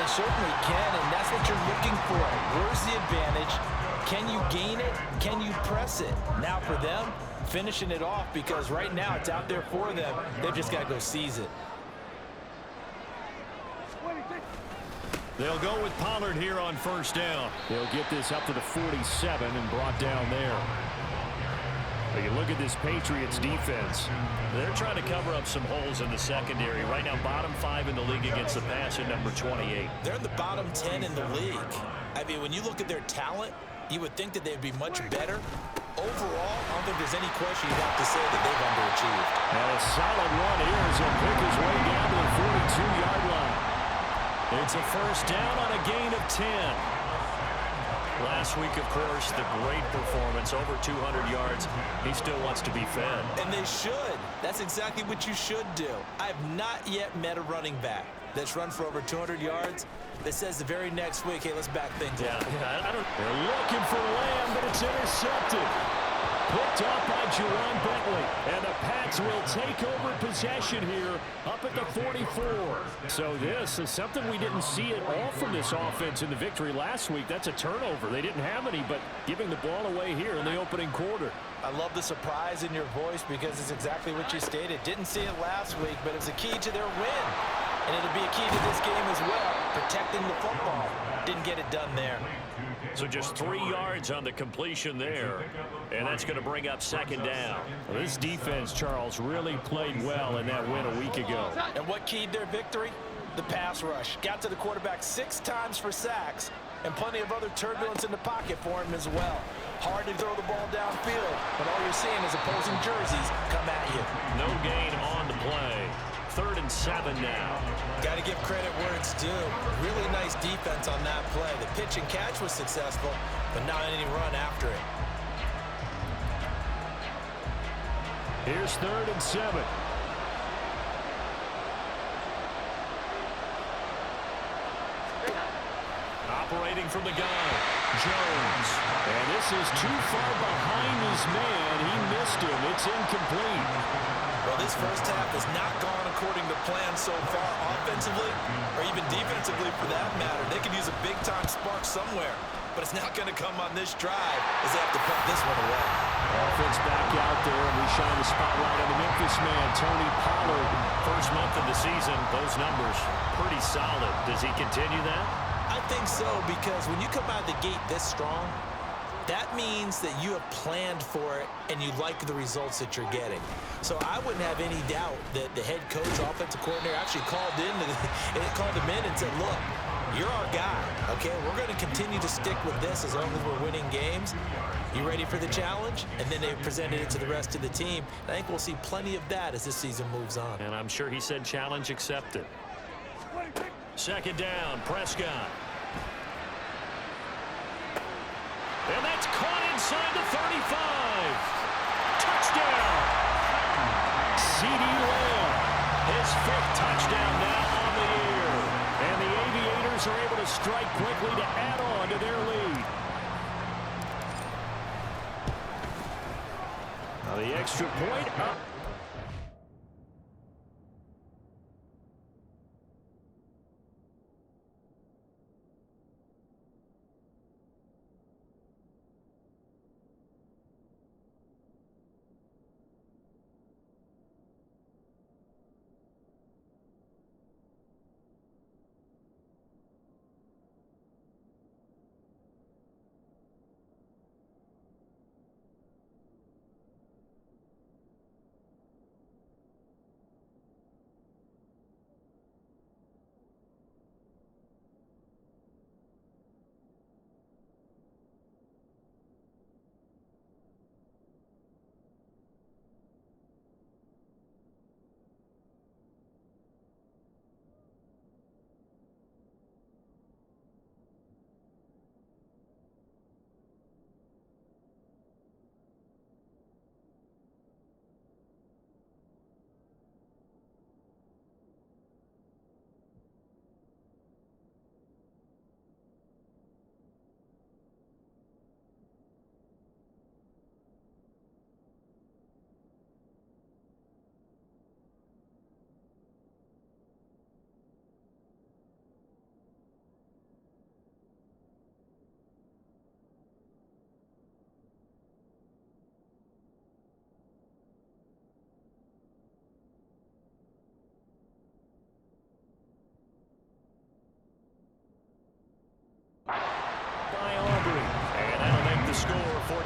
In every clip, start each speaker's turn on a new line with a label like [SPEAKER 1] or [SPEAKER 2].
[SPEAKER 1] certainly can, and that's what you're looking for. Where's the advantage? Can you gain it? Can you press it? Now for them, finishing it off, because right now it's out there for them. They've just got to go seize it.
[SPEAKER 2] They'll go with Pollard here on first down. They'll get this up to the 47 and brought down there. But you look at this Patriots defense. They're trying to cover up some holes in the secondary. Right now, bottom 5 in the league against the pass at number 28.
[SPEAKER 1] They're in the bottom 10 in the league. I mean, when you look at their talent, you would think that they'd be much better. Overall, I don't think there's any question you'd have to say that they've underachieved.
[SPEAKER 2] And a solid run here as he'll pick his way down to the 42-yard line. It's a first down on a gain of 10. Last week, of course, the great performance, over 200 yards. He still wants to be fed.
[SPEAKER 1] And they should. That's exactly what you should do. I've not yet met a running back that's run for over 200 yards that says the very next week, hey, let's back things up.
[SPEAKER 2] Yeah, they're looking for Lamb, but it's intercepted. Picked up by Jerron Bentley. And the Pats will take over possession here up at the 44. So this is something we didn't see at all from this offense in the victory last week. That's a turnover. They didn't have any, but giving the ball away here in the opening quarter.
[SPEAKER 1] I love the surprise in your voice because it's exactly what you stated. Didn't see it last week, but it was a key to their win. And it'll be a key to this game as well, protecting the football. Didn't get it done there.
[SPEAKER 2] So just 3 yards on the completion there. And that's going to bring up second down. Well, this defense, Charles, really played well in that win a week ago.
[SPEAKER 1] And what keyed their victory? The pass rush. Got to the quarterback 6 times for sacks, and plenty of other turbulence in the pocket for him as well. Hard to throw the ball downfield, but all you're seeing is opposing jerseys come at you.
[SPEAKER 2] No gain on the play. 3rd and 7 now.
[SPEAKER 1] Got to give credit where it's due. Really nice defense on that play. The pitch and catch was successful, but not any run after it.
[SPEAKER 2] Here's 3rd and 7. Operating from the gun, Jones. And this is too far behind his man. He missed him. It's incomplete.
[SPEAKER 1] Well, this first half has not gone according to plan so far, offensively or even defensively for that matter. They could use a big-time spark somewhere, but it's not going to come on this drive as they have to put this one away.
[SPEAKER 2] Offense back out there, and we shine the spotlight on the Memphis man, Tony Pollard. First month of the season, those numbers pretty solid. Does he continue that?
[SPEAKER 1] I think so, because when you come out of the gate this strong, that means that you have planned for it and you like the results that you're getting. So I wouldn't have any doubt that the head coach, offensive coordinator, actually called him in and said, look, you're our guy, okay? We're going to continue to stick with this as long as we're winning games. You ready for the challenge? And then they presented it to the rest of the team. I think we'll see plenty of that as this season moves on.
[SPEAKER 2] And I'm sure he said challenge accepted. Second down, Prescott. And that's caught inside the 35. Touchdown. CeeDee Lamb, his 5th touchdown now on the year. And the Aviators are able to strike quickly to add on to their lead. Now the extra point up.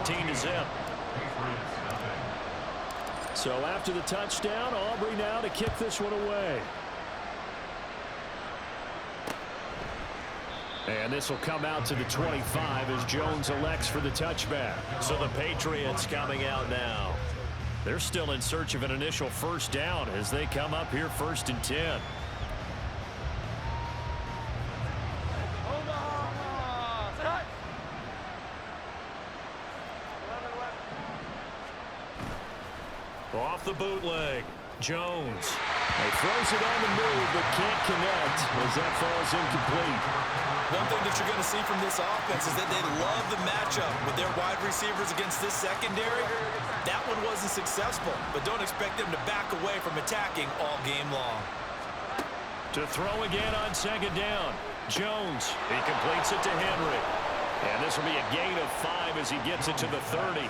[SPEAKER 2] 14-0. So after the touchdown, Aubrey now to kick this one away. And this will come out to the 25 as Jones elects for the touchback. So the Patriots coming out now. They're still in search of an initial first down as they come up here 1st and 10. Off the bootleg, Jones. He throws it on the move but can't connect as that falls incomplete.
[SPEAKER 1] One thing that you're going to see from this offense is that they love the matchup with their wide receivers against this secondary. That one wasn't successful, but don't expect them to back away from attacking all game long.
[SPEAKER 2] To throw again on 2nd down. Jones, he completes it to Henry. And this will be a gain of 5 as he gets it to the 30.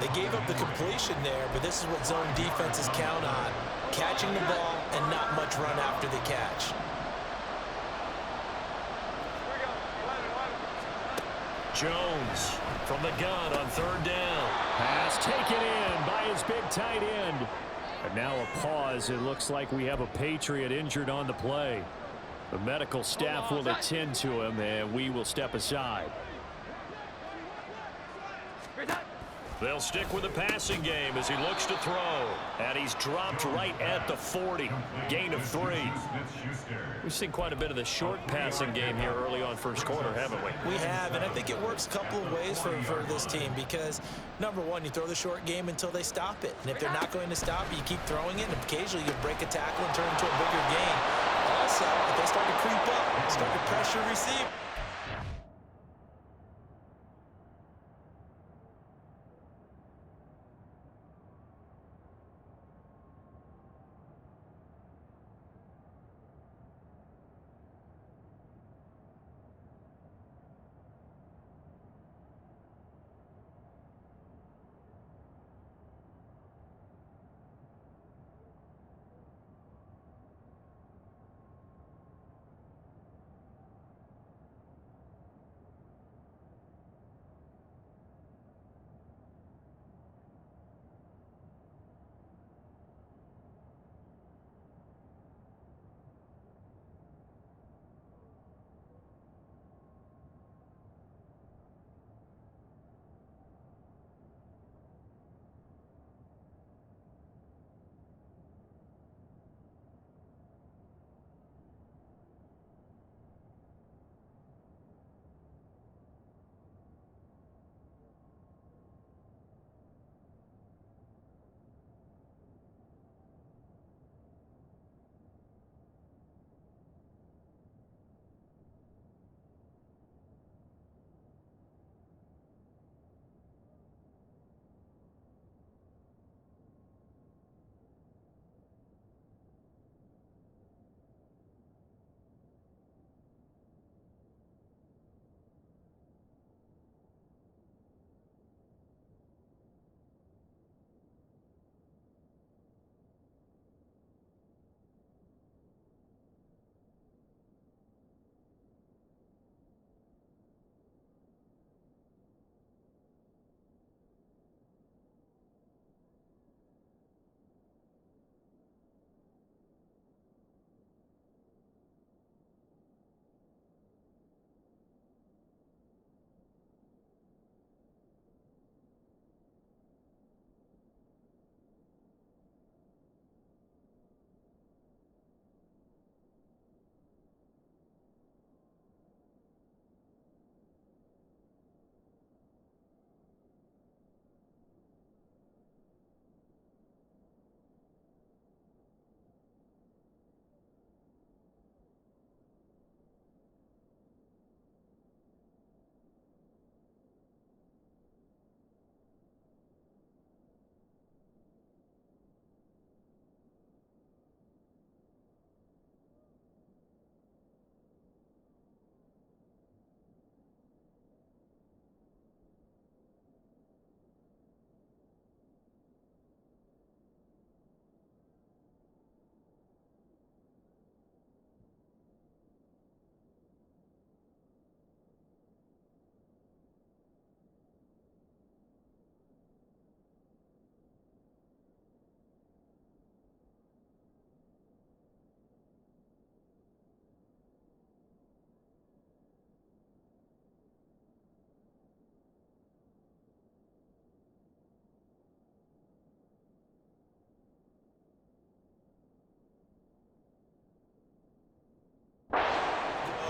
[SPEAKER 1] They gave up the completion there, but this is what zone defenses count on. Catching the ball and not much run after the catch.
[SPEAKER 2] Jones from the gun on 3rd down. Pass taken in by his big tight end. And now a pause. It looks like we have a Patriot injured on the play. The medical staff will attend to him, and we will step aside. They'll stick with the passing game as he looks to throw. And he's dropped right at the 40. Gain of 3. We've seen quite a bit of the short passing game here early on first quarter, haven't we?
[SPEAKER 1] We have, and I think it works a couple of ways for this team because, number one, you throw the short game until they stop it. And if they're not going to stop it, you keep throwing it, and occasionally you break a tackle and turn it into a bigger gain. Also, if they start to creep up, start to pressure receive.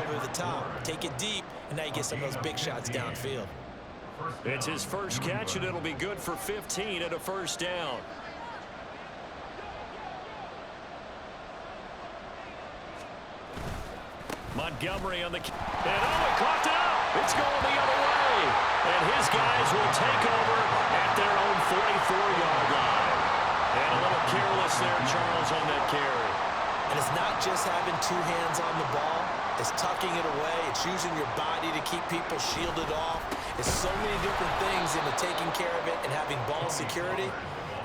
[SPEAKER 1] over the top. Take it deep, and now you get some of those big shots downfield.
[SPEAKER 2] It's his first catch, and it'll be good for 15 and a first down. Montgomery on the... And he caught it up. It's going the other way. And his guys will take over at their own 44-yard line. And a little careless there, Charles, on that carry.
[SPEAKER 1] And it's not just having two hands on the ball. It's tucking it away. It's using your body to keep people shielded off. It's so many different things into taking care of it and having ball security.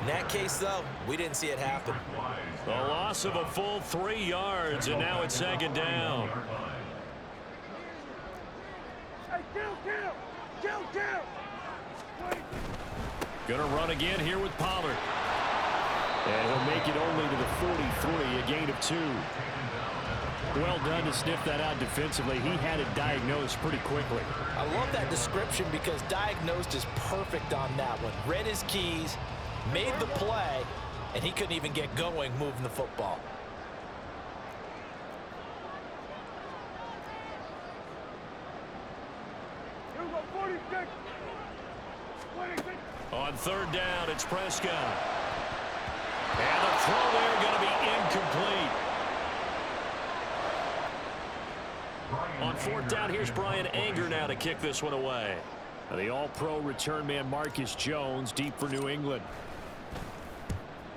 [SPEAKER 1] In that case, though, we didn't see it happen.
[SPEAKER 2] A loss of a full 3 yards, and now it's second down. Gonna run again here with Pollard. And he'll make it only to the 43, a gain of 2. Well done to sniff that out defensively. He had it diagnosed pretty quickly.
[SPEAKER 1] I love that description because diagnosed is perfect on that one. Read his keys, made the play, and he couldn't even get going moving the football.
[SPEAKER 2] On third down, it's Prescott. And the throw there going to be incomplete. On fourth down, here's Brian Anger now to kick this one away. The all-pro return man Marcus Jones deep for New England.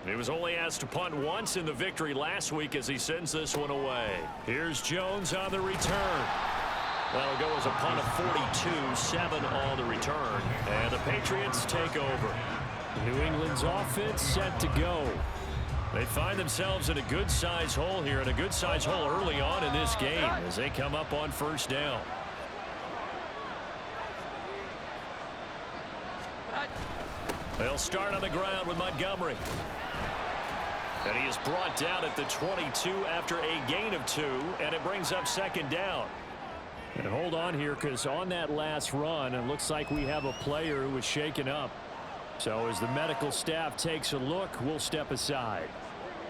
[SPEAKER 2] He was only asked to punt once in the victory last week as he sends this one away. Here's Jones on the return. That'll go as a punt of 42, 7 on the return. And the Patriots take over. New England's offense set to go. They find themselves in a good-size hole here, and a good-size hole early on in this game as they come up on first down. They'll start on the ground with Montgomery. And he is brought down at the 22 after a gain of 2, and it brings up second down. And hold on here, because on that last run, it looks like we have a player who was shaken up. So as the medical staff takes a look, we'll step aside.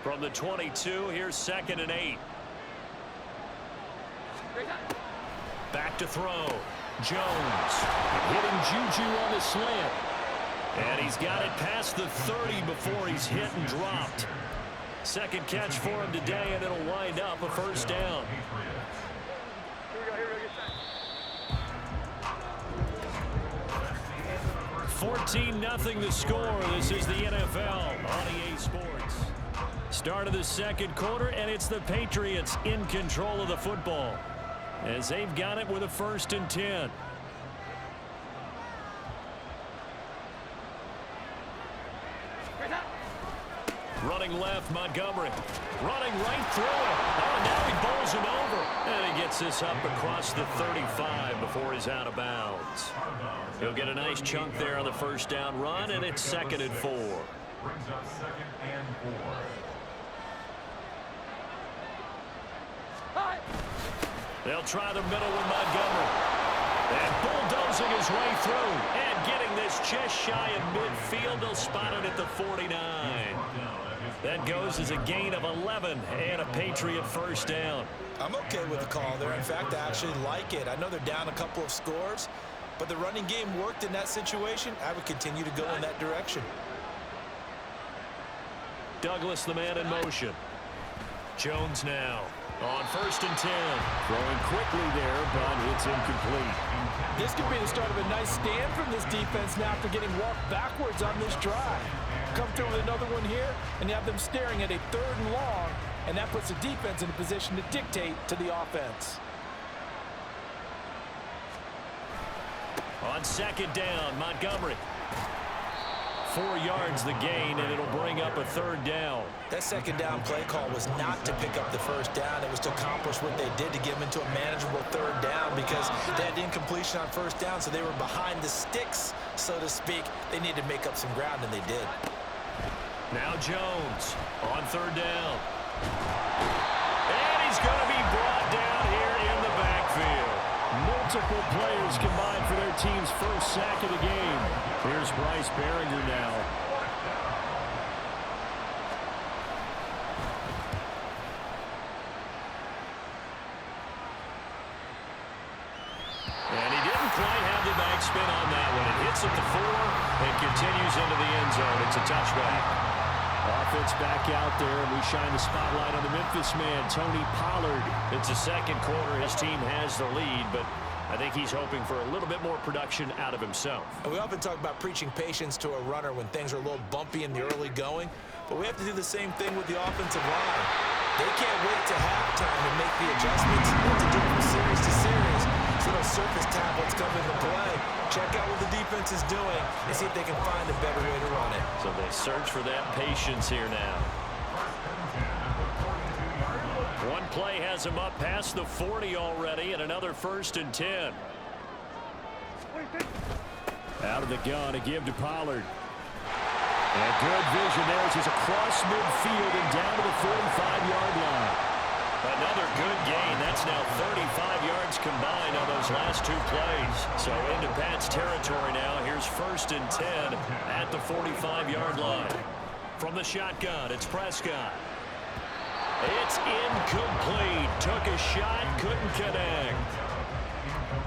[SPEAKER 2] From the 22, here's 2nd and 8. Back to throw. Jones hitting Juju on the slant. And he's got it past the 30 before he's hit and dropped. Second catch for him today, and it'll wind up a first down. 14-0 the score. This is the NFL on EA Sports. Start of the second quarter, and it's the Patriots in control of the football as they've got it with a 1st and 10. Running left, Montgomery. Running right through it. Oh, now he bowls him over. And he gets this up across the 35 before he's out of bounds. He'll get a nice chunk there on the first down run, and it's 2nd and 4.
[SPEAKER 3] Brings up 2nd and 4.
[SPEAKER 2] They'll try the middle with Montgomery. And bulldozing his way through. And getting this just shy of midfield. They'll spot it at the 49. That goes as a gain of 11 and a Patriot first down.
[SPEAKER 1] I'm okay with the call there. In fact, I actually like it. I know they're down a couple of scores, but the running game worked in that situation. I would continue to go in that direction.
[SPEAKER 2] Douglas, the man in motion. Jones now on 1st and 10. Throwing quickly there, but it's incomplete.
[SPEAKER 4] This could be the start of a nice stand from this defense now after getting walked backwards on this drive. Come through with another one here, and you have them staring at a 3rd and long, and that puts the defense in a position to dictate to the offense.
[SPEAKER 2] On 2nd down, Montgomery. 4 yards the gain, and it'll bring up a 3rd down.
[SPEAKER 1] That 2nd down play call was not to pick up the 1st down. It was to accomplish what they did to get them into a manageable 3rd down because they had incompletion on 1st down, so they were behind the sticks, so to speak. They needed to make up some ground, and they did.
[SPEAKER 2] Now Jones on 3rd down. And he's going to be brought down here in the backfield. Multiple players combined for their team's first sack of the game. Here's Bryce Baringer now. quite have the backspin on that one. It hits at the 4 and continues into the end zone. It's a touchback. Offense back out there, and we shine the spotlight on the Memphis man, Tony Pollard. It's the second quarter. His team has the lead, but I think he's hoping for a little bit more production out of himself.
[SPEAKER 1] And we often talk about preaching patience to a runner when things are a little bumpy in the early going, but we have to do the same thing with the offensive line. They can't wait to halftime to make the adjustments. They have to do it from series to series. So those surface tablets come into play. Check out what the defense is doing and see if they can find a better way to run it.
[SPEAKER 2] So they search for that patience here now. One play has him up past the 40 already, and another 1st and 10. Out of the gun to give to Pollard. And good vision there as he's across midfield and down to the 45-yard line. Another good gain. That's now 35 yards combined on those last 2 plays. So into Pat's territory now. Here's 1st and 10 at the 45-yard line. From the shotgun, it's Prescott. It's incomplete. Took a shot, couldn't connect.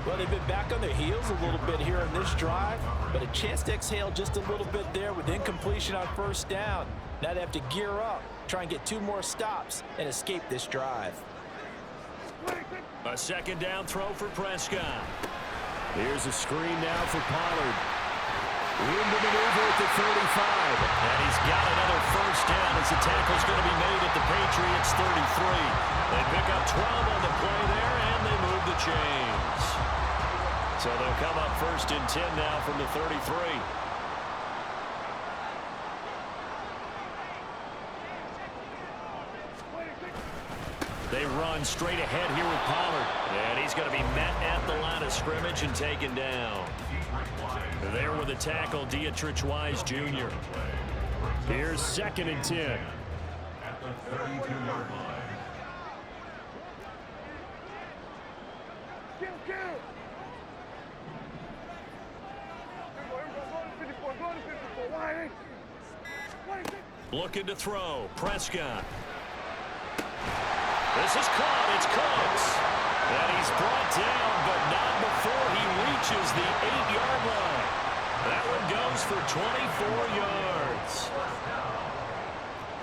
[SPEAKER 4] Well, they've been back on their heels a little bit here on this drive, but a chance to exhale just a little bit there with incompletion on 1st down. Now they have to gear up, try and get 2 more stops, and escape this drive.
[SPEAKER 2] A 2nd down throw for Prescott. Here's a screen now for Pollard. Room to maneuver at the 35. And he's got another 1st down as the tackle's going to be made at the Patriots 33. They pick up 12 on the play there, and they move the chains. So they'll come up 1st and 10 now from the 33. They run straight ahead here with Pollard. And he's going to be met at the line of scrimmage and taken down. There with the tackle, Dietrich Wise Jr. Here's 2nd and 10.
[SPEAKER 3] At the 32-yard line.
[SPEAKER 2] Looking to throw. Prescott. This is caught. It's close. And he's brought down, but not before he reaches the 8-yard line. That one goes for 24 yards.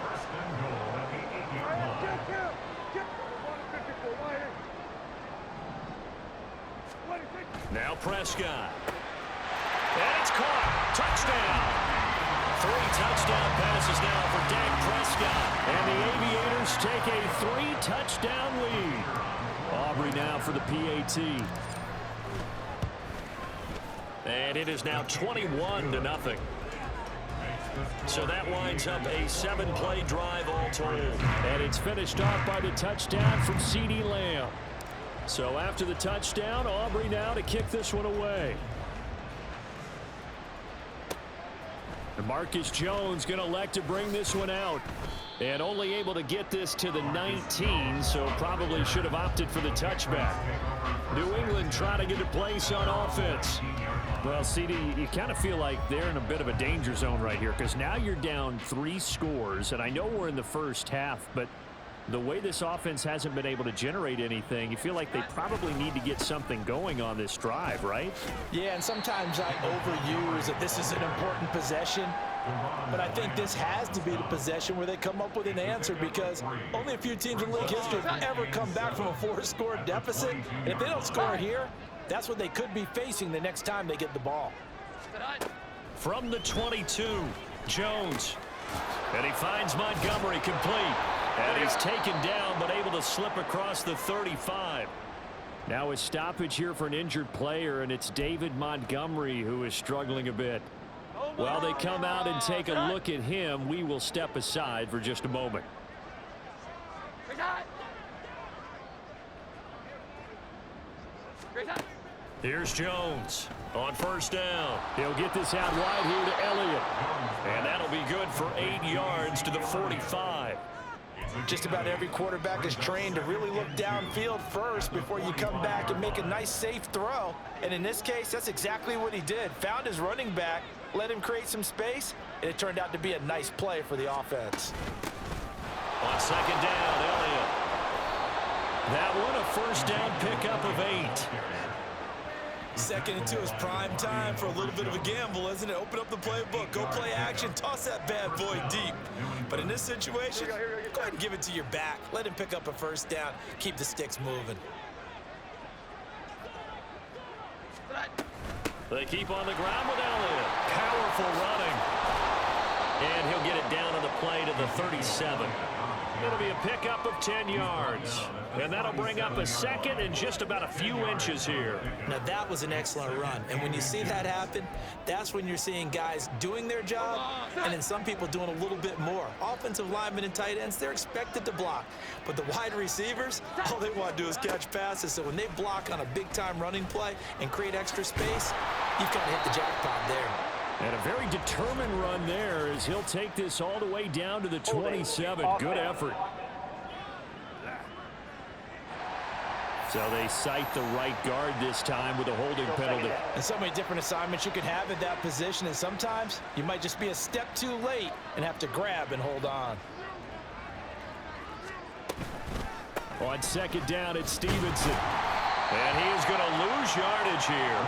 [SPEAKER 3] First and goal at the 8-yard line.
[SPEAKER 2] Now Prescott. And it's caught. Touchdown. 3 touchdown passes now for Dak Prescott. And the Aviators take a 3-touchdown lead. Aubrey now for the PAT. And it is now 21-0. So that winds up a 7-play drive all told. And it's finished off by the touchdown from CeeDee Lamb. So after the touchdown, Aubrey now to kick this one away. And Marcus Jones going to elect to bring this one out. And only able to get this to the 19, so probably should have opted for the touchback. New England trying to get a place on offense. Well, CD, you kind of feel like they're in a bit of a danger zone right here because now you're down 3 scores, and I know we're in the first half, but the way this offense hasn't been able to generate anything, you feel like they probably need to get something going on this drive, right?
[SPEAKER 4] Yeah, and sometimes I overuse that this is an important possession, but I think this has to be the possession where they come up with an answer because only a few teams in league history have ever come back from a 4-score deficit. And if they don't score here, that's what they could be facing the next time they get the ball.
[SPEAKER 2] From the 22, Jones. And he finds Montgomery complete. And he's taken down, but able to slip across the 35. Now a stoppage here for an injured player, and it's David Montgomery who is struggling a bit. While they come out and take a look at him, we will step aside for just a moment. Here's Jones on 1st down. He'll get this out wide here to Elliott. And that'll be good for 8 yards to the 45.
[SPEAKER 4] Just about every quarterback is trained to really look downfield first before you come back and make a nice safe throw. And in this case, that's exactly what he did. Found his running back, let him create some space, and it turned out to be a nice play for the offense.
[SPEAKER 2] On 2nd down, Elliott. That one a 1st down pickup of 8.
[SPEAKER 1] Second and 2 is prime time for a little bit of a gamble, isn't it? Open up the playbook, go play action, toss that bad boy deep. But in this situation, go ahead and give it to your back. Let him pick up a first down. Keep the sticks moving.
[SPEAKER 2] They keep on the ground with Elliott. Powerful running. And he'll get it down on the play to the 37. It'll be a pickup of 10 yards. And that'll bring up a second and just about a few inches here.
[SPEAKER 1] Now, that was an excellent run. And when you see that happen, that's when you're seeing guys doing their job and then some people doing a little bit more. Offensive linemen and tight ends, they're expected to block. But the wide receivers, all they want to do is catch passes. So when they block on a big-time running play and create extra space, you've kind of hit the jackpot there.
[SPEAKER 2] And a very determined run there as he'll take this all the way down to the 27. Good effort. So they cite the right guard this time with a holding penalty.
[SPEAKER 4] And so many different assignments you could have in that position, and sometimes you might just be a step too late and have to grab and hold on.
[SPEAKER 2] On second down, it's Stevenson. And he is going to lose yardage here.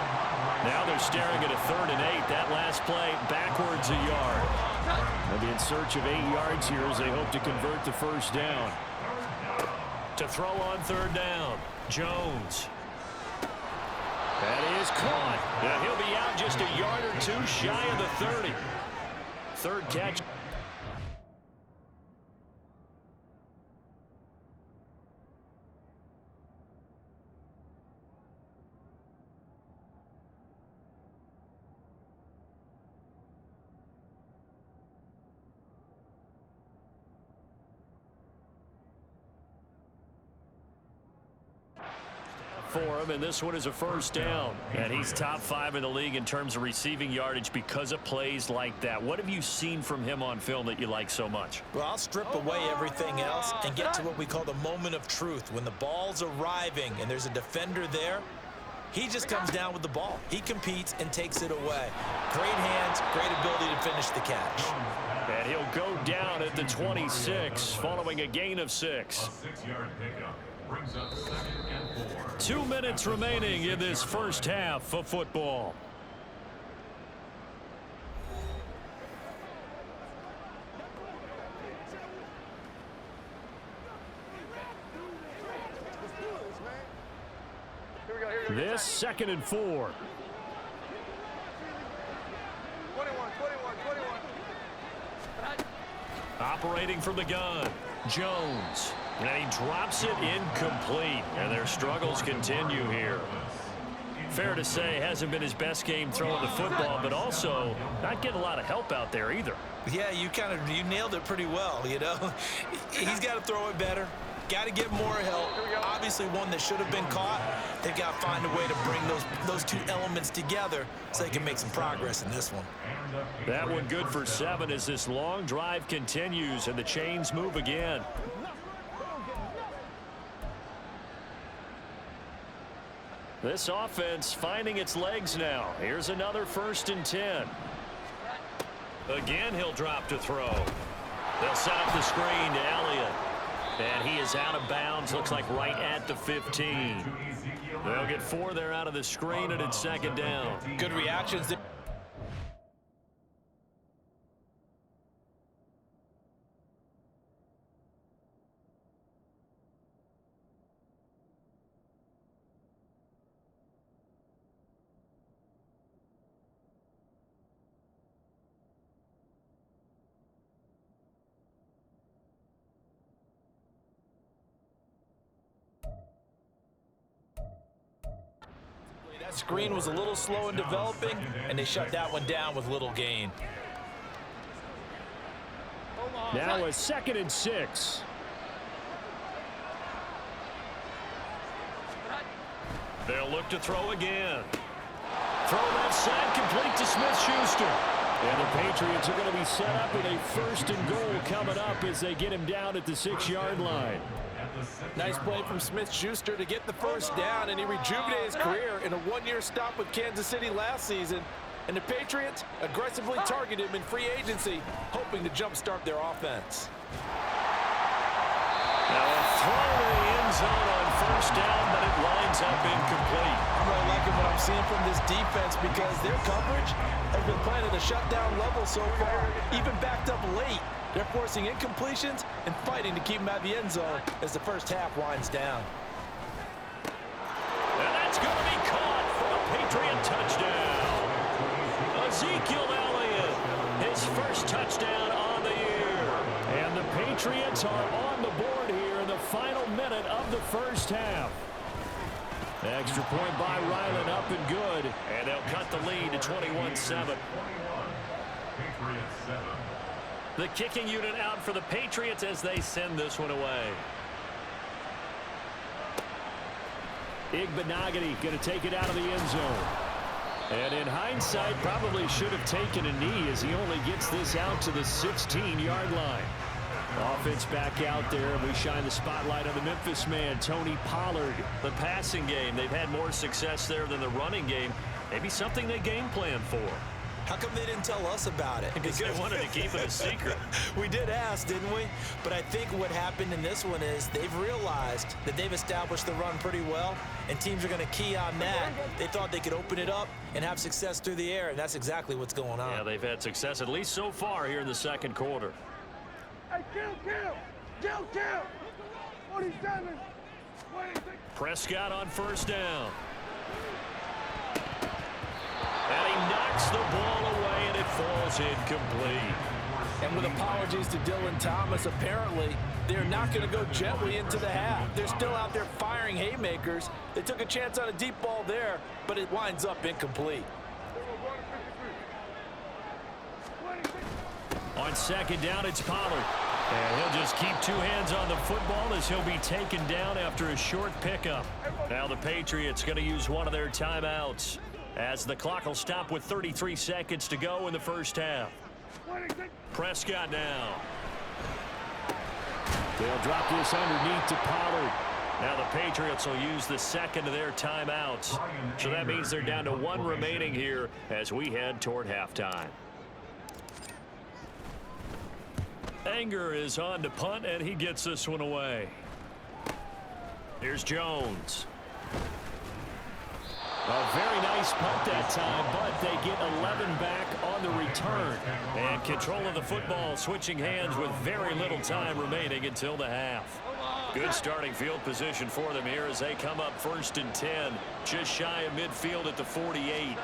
[SPEAKER 2] Now they're staring at a 3rd and 8. That last play backwards a yard. They'll be in search of 8 yards here as they hope to convert the first down. To throw on 3rd down, Jones. That is caught. And he'll be out just a yard or two shy of the 30. Third catch. For him, and this one is a first down. And he's top 5 in the league in terms of receiving yardage because of plays like that. What have you seen from him on film that you like so much?
[SPEAKER 1] Well, I'll strip away everything else and get to what we call the moment of truth. When the ball's arriving and there's a defender there, he just comes down with the ball. He competes and takes it away. Great hands, great ability to finish the catch.
[SPEAKER 2] And he'll go down at the 26 following a gain of 6.
[SPEAKER 3] A 6-yard pickup brings up 2nd and 4.
[SPEAKER 2] 2 minutes remaining in this first half of football. This 2nd and 4.
[SPEAKER 5] 21.
[SPEAKER 2] Operating from the gun, Jones. And he drops it incomplete. And their struggles continue here. Fair to say, hasn't been his best game throwing the football, but also not getting a lot of help out there either.
[SPEAKER 1] Yeah, you nailed it pretty well, you know. He's got to throw it better. Got to get more help. Obviously one that should have been caught. They've got to find a way to bring those two elements together so they can make some progress in this one.
[SPEAKER 2] That one good for 7 as this long drive continues and the chains move again. This offense finding its legs now. Here's another 1st and 10. Again, he'll drop to throw. They'll set up the screen to Elliott. And he is out of bounds, looks like right at the 15. They'll get 4 there out of the screen, and it's 2nd down.
[SPEAKER 4] Good reactions. That screen was a little slow in developing, and they shut that one down with little gain.
[SPEAKER 2] Now a 2nd and 6. They'll look to throw again. Throw left side, complete to Smith-Schuster. And the Patriots are going to be set up with a 1st and goal coming up as they get him down at the 6-yard line.
[SPEAKER 4] Nice play from Smith-Schuster to get the first down, and he rejuvenated his career in a one-year stop with Kansas City last season. And the Patriots aggressively targeted him in free agency, hoping to jumpstart their offense.
[SPEAKER 2] Now a throw in the end zone on 1st down, but it lines up incomplete.
[SPEAKER 4] I'm really liking what I'm seeing from this defense because their coverage has been playing at a shutdown level so far, even backed up late. They're forcing incompletions and fighting to keep them out of the end zone as the first half winds down.
[SPEAKER 2] And that's going to be caught for a Patriot touchdown. Ezekiel Elliott, his first touchdown on the year. And the Patriots are on the board here in the final minute of the first half. Extra point by Ryland, up and good. And they'll cut the lead to 21-7. The kicking unit out for the Patriots as they send this one away. Igbenogany going to take it out of the end zone. And in hindsight, probably should have taken a knee as he only gets this out to the 16-yard line. Offense back out there, and we shine the spotlight on the Memphis man, Tony Pollard. The passing game, they've had more success there than the running game. Maybe something they game plan for.
[SPEAKER 1] How come they didn't tell us about it?
[SPEAKER 2] Because they wanted to keep it a secret.
[SPEAKER 1] We did ask, didn't we? But I think what happened in this one is they've realized that they've established the run pretty well, and teams are going to key on that. They thought they could open it up and have success through the air, and that's exactly what's going on.
[SPEAKER 2] Yeah, they've had success, at least so far, here in the second quarter.
[SPEAKER 5] Hey, kill! 47, 26.
[SPEAKER 2] Prescott on first down. And he knocks the ball away, and it falls incomplete.
[SPEAKER 4] And with apologies to Dylan Thomas, apparently they're not going to go gently into the half. They're still out there firing haymakers. They took a chance on a deep ball there, but it winds up incomplete.
[SPEAKER 2] On second down, it's Pollard. And he'll just keep two hands on the football as he'll be taken down after a short pickup. Now the Patriots going to use one of their timeouts as the clock will stop with 33 seconds to go in the first half. Prescott now. They'll drop this underneath to Pollard. Now the Patriots will use the second of their timeouts. So that means they're down to one remaining here as we head toward halftime. Anger is on to punt, and he gets this one away. Here's Jones. A very nice punt that time, but they get 11 back on the return. And control of the football switching hands with very little time remaining until the half. Good starting field position for them here as they come up 1st and 10. Just shy of midfield at the 48.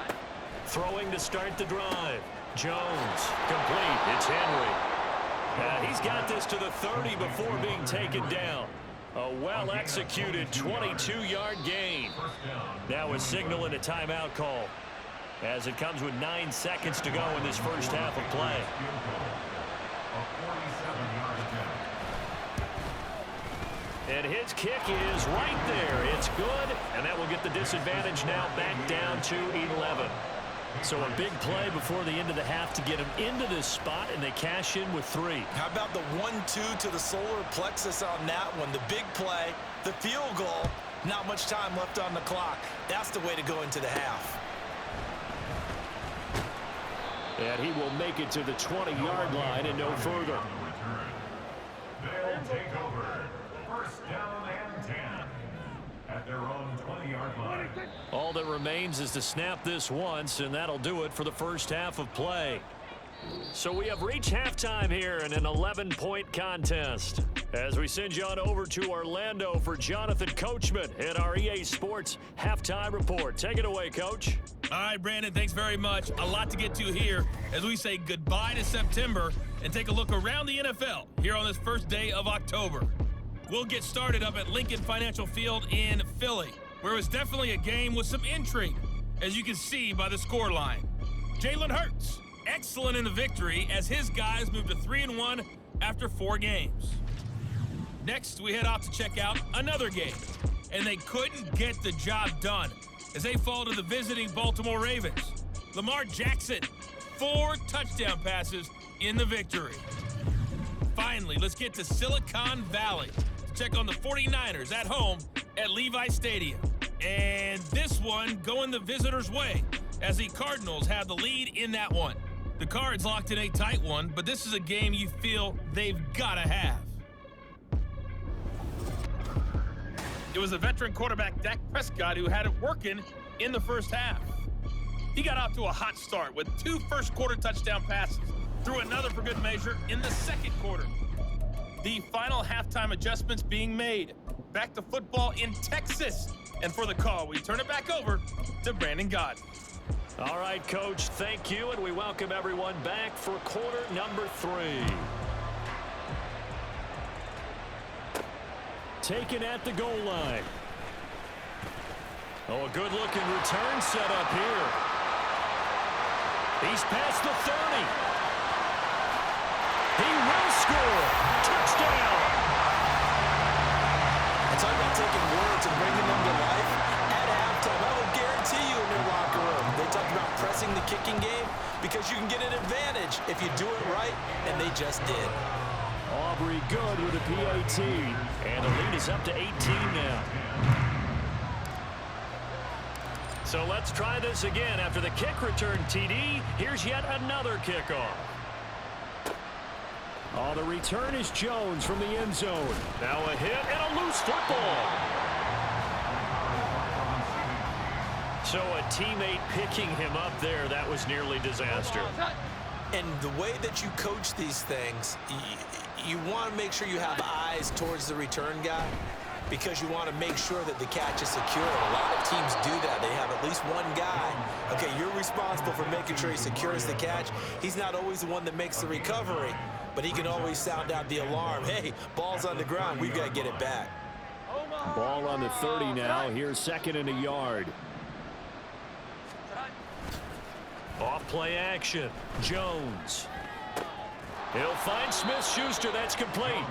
[SPEAKER 2] Throwing to start the drive. Jones, complete. It's Henry. He's got this to the 30 before being taken down. A well-executed 22-yard gain. Now a signal and a timeout call as it comes with 9 seconds to go in this first half of play. And his kick is right there. It's good, and that will get the disadvantage now back down to 11. So a big play before the end of the half to get them into this spot, and they cash in with 3.
[SPEAKER 1] How about the 1-2 to the solar plexus on that one? The big play, the field goal, not much time left on the clock. That's the way to go into the half.
[SPEAKER 2] And he will make it to the 20-yard line and no further.
[SPEAKER 3] They'll take over. First down and 10 at their own 20-yard line.
[SPEAKER 2] All that remains is to snap this once, and that'll do it for the first half of play. So we have reached halftime here in an 11-point contest. As we send you on over to Orlando for Jonathan Coachman at our EA Sports Halftime Report. Take it away, Coach.
[SPEAKER 6] All right, Brandon, thanks very much. A lot to get to here as we say goodbye to September and take a look around the NFL here on this first day of October. We'll get started up at Lincoln Financial Field in Philly, where it was definitely a game with some intrigue, as you can see by the scoreline. Jalen Hurts, excellent in the victory as his guys moved to 3-1 after 4 games. Next, we head out to check out another game, and they couldn't get the job done as they fall to the visiting Baltimore Ravens. Lamar Jackson, 4 touchdown passes in the victory. Finally, let's get to Silicon Valley to check on the 49ers at home at Levi Stadium. And this one going the visitors' way as the Cardinals have the lead in that one. The Cards locked in a tight one, but this is a game you feel they've got to have. It was the veteran quarterback Dak Prescott who had it working in the first half. He got off to a hot start with 2 first-quarter touchdown passes, threw another for good measure in the second quarter. The final halftime adjustments being made. Back to football in Texas. And for the call, we turn it back over to Brandon Gaudin.
[SPEAKER 2] All right, Coach, thank you, and we welcome everyone back for quarter number 3. Taken at the goal line. Oh, a good-looking return set up here. He's past the 30. He will score. Touchdown.
[SPEAKER 1] I talk about taking words and bringing them to life. At halftime, I will guarantee you in their locker room, they talk about pressing the kicking game because you can get an advantage if you do it right, and they just did.
[SPEAKER 2] Aubrey good with a PAT, and the lead is up to 18 now. So let's try this again. After the kick return TD, here's yet another kickoff. Oh, the return is Jones from the end zone. Now a hit and a loose football. So a teammate picking him up there, that was nearly disaster.
[SPEAKER 1] And the way that you coach these things, you want to make sure you have eyes towards the return guy because you want to make sure that the catch is secure. A lot of teams do that. They have at least one guy. Okay, you're responsible for making sure he secures the catch. He's not always the one that makes the recovery, but he can always sound out the alarm. Hey, ball's on the ground. We've got to get it back.
[SPEAKER 2] Ball on the 30 now. Here's 2nd and a yard. Off play action. Jones. He'll find Smith-Schuster. That's complete.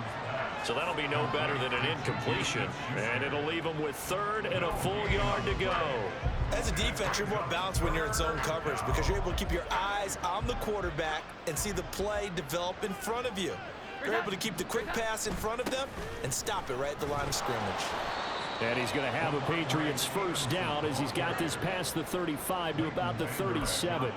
[SPEAKER 2] So that'll be no better than an incompletion. And it'll leave him with 3rd and a full yard to go.
[SPEAKER 1] As a defense, you're more balanced when you're in zone coverage because you're able to keep your eyes on the quarterback and see the play develop in front of you. You're able to keep the quick pass in front of them and stop it right at the line of scrimmage.
[SPEAKER 2] And he's going to have a Patriots first down as he's got this past the 35 to about the 37.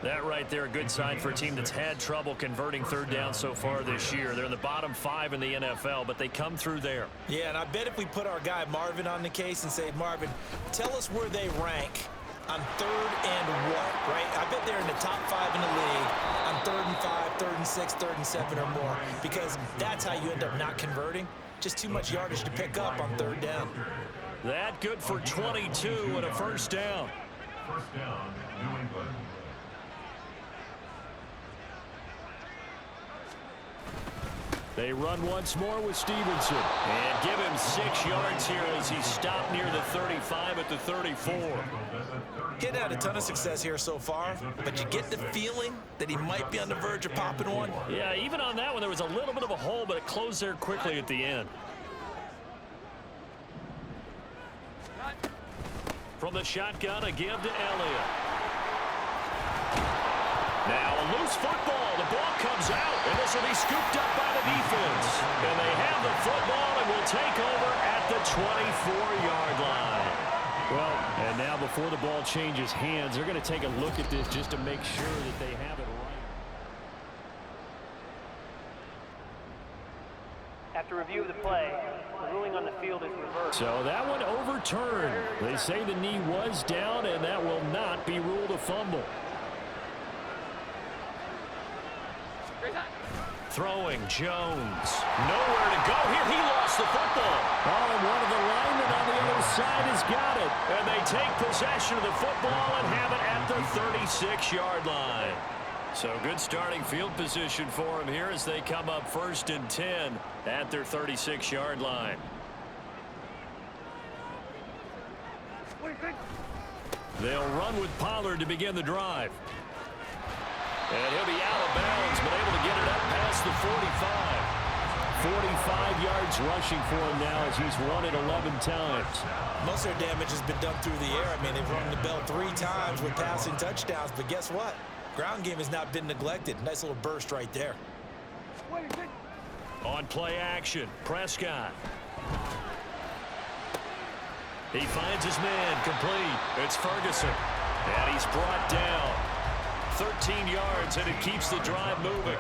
[SPEAKER 2] That right there, a good sign for a team that's had trouble converting 3rd down so far this year. They're in the bottom 5 in the NFL, but they come through there.
[SPEAKER 1] Yeah, and I bet if we put our guy Marvin on the case and say, Marvin, tell us where they rank on 3rd and what, right? I bet they're in the top 5 in the league on 3rd and 5, 3rd and 6, 3rd and 7 or more because that's how you end up not converting. Just too much yardage to pick up on 3rd down.
[SPEAKER 2] That good for 22 and a first down.
[SPEAKER 3] First down, New England.
[SPEAKER 2] They run once more with Stevenson. And give him 6 yards here as he stopped near the 35 at the 34.
[SPEAKER 1] Getting had a ton of success here so far, but you get the feeling that he might be on the verge of popping one.
[SPEAKER 2] Yeah, even on that one, there was a little bit of a hole, but it closed there quickly at the end. From the shotgun, a give to Elliott. Now a loose football. The ball comes out, and this will be scooped up by the defense. And they have the football and will take over at the 24-yard line. Well, and now before the ball changes hands, they're going to take a look at this just to make sure that they have it right.
[SPEAKER 7] After review of the play, the ruling on the field is reversed.
[SPEAKER 2] So that one overturned. They say the knee was down, and that will not be ruled a fumble. Throwing Jones. Nowhere to go here. He lost the football. Oh, and one of the linemen on the other side has got it. And they take possession of the football and have it at the 36-yard line. So good starting field position for him here as they come up 1st and 10 at their 36-yard line. They'll run with Pollard to begin the drive. And he'll be out of bounds, but able to get it up past the 45. 45 yards rushing for him now as he's run it 11 times.
[SPEAKER 1] Most of their damage has been done through the air. I mean, they've rung the bell 3 times with passing touchdowns, but guess what? Ground game has not been neglected. Nice little burst right there.
[SPEAKER 2] On play action, Prescott. He finds his man, complete. It's Ferguson. And he's brought down. 13 yards, and it keeps the drive moving.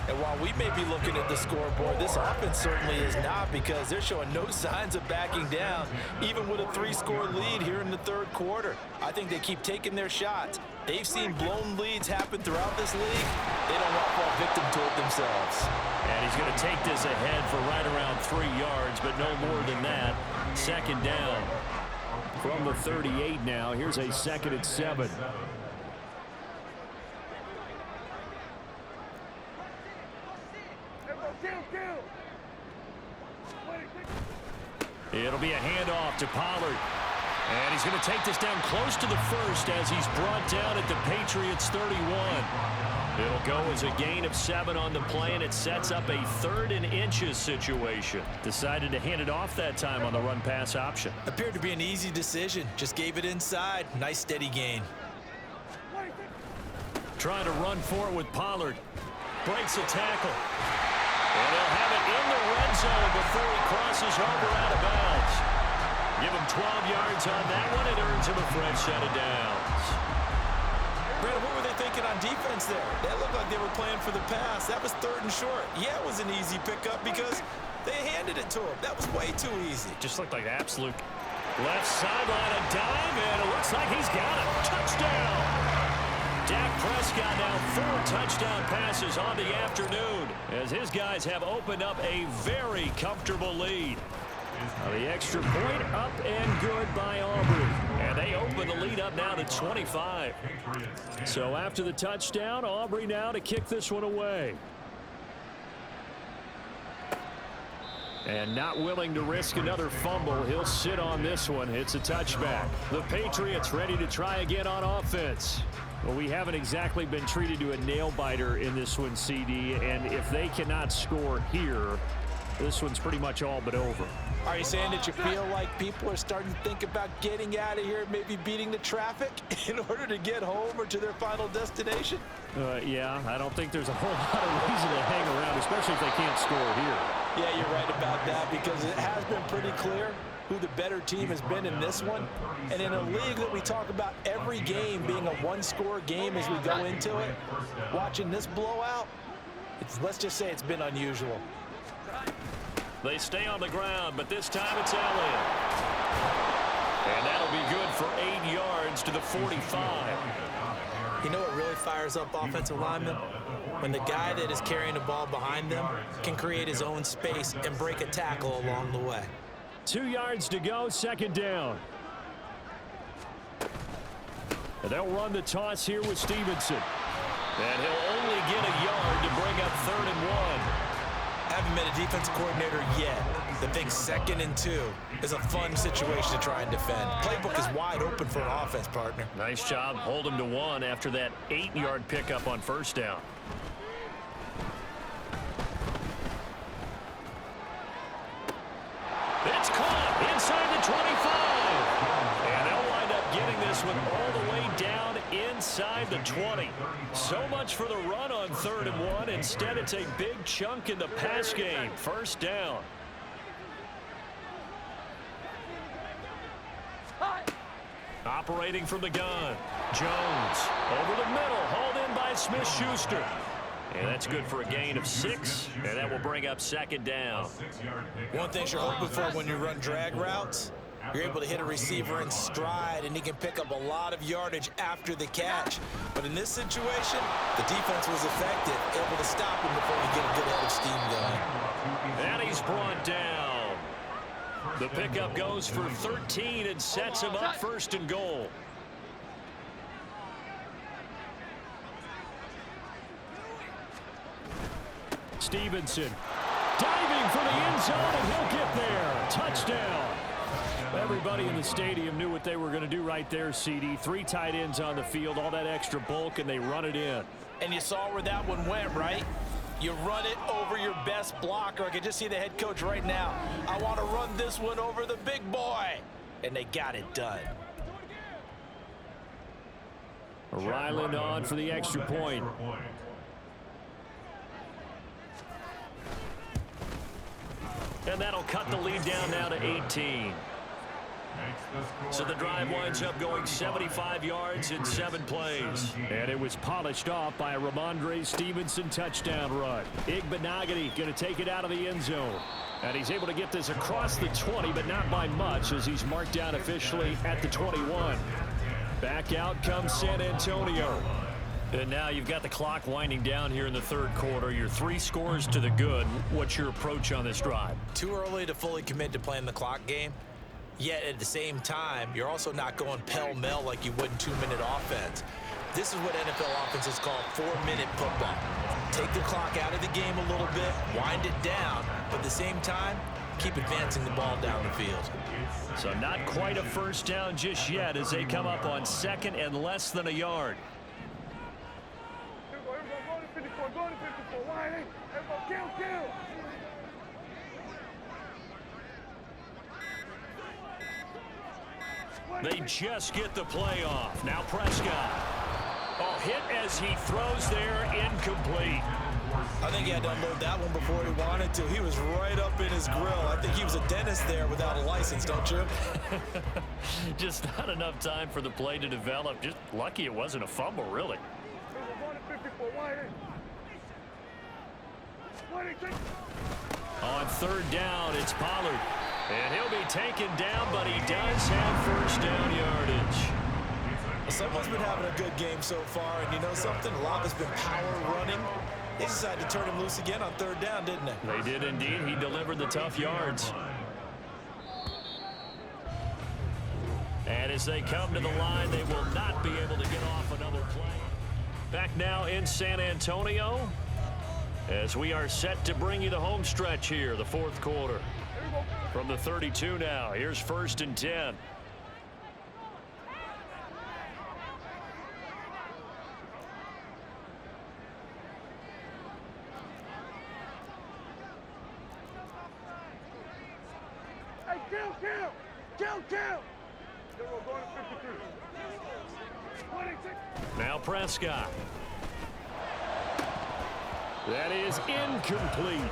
[SPEAKER 4] And while we may be looking at the scoreboard, this offense certainly is not, because they're showing no signs of backing down, even with a 3-score lead here in the third quarter. I think they keep taking their shots. They've seen blown leads happen throughout this league. They don't want to fall victim to it themselves.
[SPEAKER 2] And he's going to take this ahead for right around 3 yards, but no more than that. Second down from the 38 now. Here's a 2nd and 7. It'll be a handoff to Pollard. And he's going to take this down close to the first as he's brought down at the Patriots 31. It'll go as a gain of 7 on the play, and it sets up a 3rd and inches situation. Decided to hand it off that time on the run-pass option.
[SPEAKER 4] Appeared to be an easy decision. Just gave it inside. Nice steady gain.
[SPEAKER 2] Trying to run for it with Pollard. Breaks a tackle. And he'll have it in the red zone before he crosses over out of bounds. Give him 12 yards on that one. It earns him a fresh set of downs.
[SPEAKER 4] Brandon, what were they thinking on defense there? That looked like they were playing for the pass. That was 3rd and short. Yeah, it was an easy pickup because they handed it to him. That was way too easy.
[SPEAKER 2] Just looked like absolute left sideline, a dive, and it looks like he's got it. Touchdown! Dak Prescott now 4 touchdown passes on the afternoon as his guys have opened up a very comfortable lead. The extra point up and good by Aubrey. And they open the lead up now to 25. So after the touchdown, Aubrey now to kick this one away. And not willing to risk another fumble. He'll sit on this one. It's a touchback. The Patriots ready to try again on offense. Well, we haven't exactly been treated to a nail-biter in this one, CD. And if they cannot score here, this one's pretty much all but over.
[SPEAKER 4] Are you saying that you feel like people are starting to think about getting out of here, maybe beating the traffic in order to get home or to their final destination?
[SPEAKER 2] Yeah, I don't think there's a whole lot of reason to hang around, especially if they can't score here.
[SPEAKER 4] Yeah, you're right about that, because it has been pretty clear who the better team has been in this one. And in a league that we talk about every game being a 1-score game as we go into it, watching this blowout, let's just say it's been unusual.
[SPEAKER 2] They stay on the ground, but this time it's Elliott. And that'll be good for 8 yards to the 45.
[SPEAKER 1] You know what really fires up offensive linemen? When the guy that is carrying the ball behind them can create his own space and break a tackle along the way.
[SPEAKER 2] 2 yards to go, 2nd down. And they'll run the toss here with Stevenson. And he'll only get a yard to bring up 3rd and 1.
[SPEAKER 1] Haven't met a defensive coordinator yet that thinks 2nd and 2 is a fun situation to try and defend. Playbook is wide open for an offense, partner.
[SPEAKER 2] Nice job, hold him to 1 after that 8-yard pickup on 1st down. It's caught inside the 25. And they'll wind up getting this one all the way down inside the 20. So much for the run on 3rd and 1. Instead, it's a big chunk in the pass game. 1st down. Operating from the gun. Jones over the middle, hauled in by Smith-Schuster. And that's good for a gain of 6, and that will bring up 2nd down.
[SPEAKER 1] One thing you're hoping for when you run drag routes, you're able to hit a receiver in stride, and he can pick up a lot of yardage after the catch. But in this situation, the defense was effective, able to stop him before he get a good head of steam going.
[SPEAKER 2] And he's brought down. The pickup goes for 13 and sets him up 1st and goal. Stevenson diving for the end zone, and he'll get there. Touchdown. Everybody in the stadium knew what they were going to do right there, CD. 3 tight ends on the field, all that extra bulk, and they run it in.
[SPEAKER 4] And you saw where that one went, right? You run it over your best blocker. I can just see the head coach right now. I want to run this one over the big boy. And they got it done.
[SPEAKER 2] Ryland on for the extra point. And that'll cut the lead down now to 18. So the drive winds up going 75 yards in 7 plays. And it was polished off by a Ramondre Stevenson touchdown run. Igbenogany going to take it out of the end zone. And he's able to get this across the 20, but not by much, as he's marked down officially at the 21. Back out comes San Antonio. And now you've got the clock winding down here in the third quarter. You're 3 scores to the good. What's your approach on this drive?
[SPEAKER 1] Too early to fully commit to playing the clock game. Yet at the same time, you're also not going pell-mell like you would in 2-minute offense. This is what NFL offenses call 4-minute football. Take the clock out of the game a little bit, wind it down, but at the same time, keep advancing the ball down the field.
[SPEAKER 2] So not quite a first down just yet as they come up on 2nd and less than a yard.
[SPEAKER 5] Go to 54, wide, kill.
[SPEAKER 2] They just get the play off. Now Prescott. Oh, hit as he throws there, incomplete.
[SPEAKER 1] I think he had to unload that one before he wanted to. He was right up in his grill. I think he was a dentist there without a license, don't you?
[SPEAKER 2] Just not enough time for the play to develop. Just lucky it wasn't a fumble, really. On 3rd down, it's Pollard. And he'll be taken down, but he does have first down yardage.
[SPEAKER 1] Someone's been having a good game so far, and you know something? A lot has been power running. They decided to turn him loose again on 3rd down, didn't they?
[SPEAKER 2] They did indeed. He delivered the tough yards. And as they come to the line, they will not be able to get off another play. Back now in San Antonio, as we are set to bring you the home stretch here, the 4th quarter. From the 32 now, here's 1st and 10.
[SPEAKER 5] Hey, kill. We're going to 53. 26.
[SPEAKER 2] Now Prescott. That is incomplete.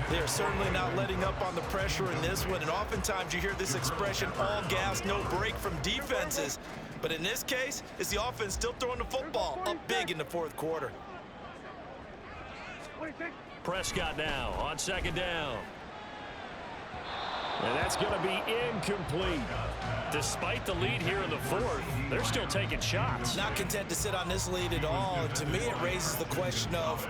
[SPEAKER 1] They're certainly not letting up on the pressure in this one, and oftentimes you hear this expression, all gas, no break from defenses. But in this case, it's the offense still throwing the football up big in the 4th quarter.
[SPEAKER 2] Prescott now on 2nd down. And that's going to be incomplete. Despite the lead here in the 4th, they're still taking shots.
[SPEAKER 1] Not content to sit on this lead at all. And to me, it raises the question of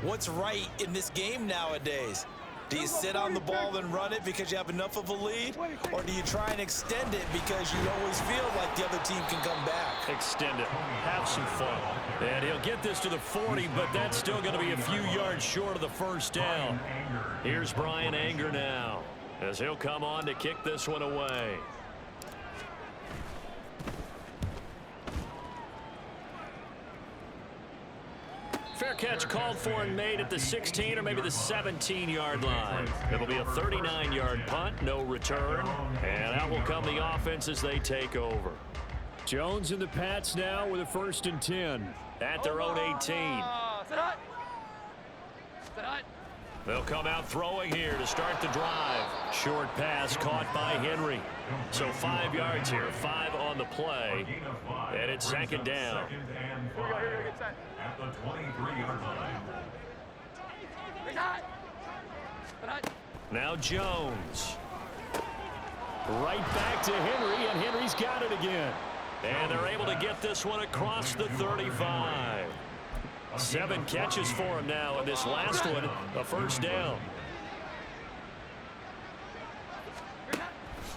[SPEAKER 1] what's right in this game nowadays. Do you sit on the ball and run it because you have enough of a lead? Or do you try and extend it because you always feel like the other team can come back?
[SPEAKER 2] Extend it. Have some fun. And he'll get this to the 40, but that's still going to be a few yards short of the first down. Here's Bryan Anger now, as he'll come on to kick this one away. Fair catch called for and made at the 16 or maybe the 17-yard line. It'll be a 39-yard punt, no return. And out will come the offense as they take over. Jones and the Pats now with a 1st and 10 at their own 18. They'll come out throwing here to start the drive. Short pass caught by Henry. So 5 yards here, 5 on the play. And it's 2nd down.
[SPEAKER 3] At the 23-yard line.
[SPEAKER 2] Now Jones. Right back to Henry, and Henry's got it again. And they're able to get this one across the 35. 7 catches for him now, and this last one, a first down.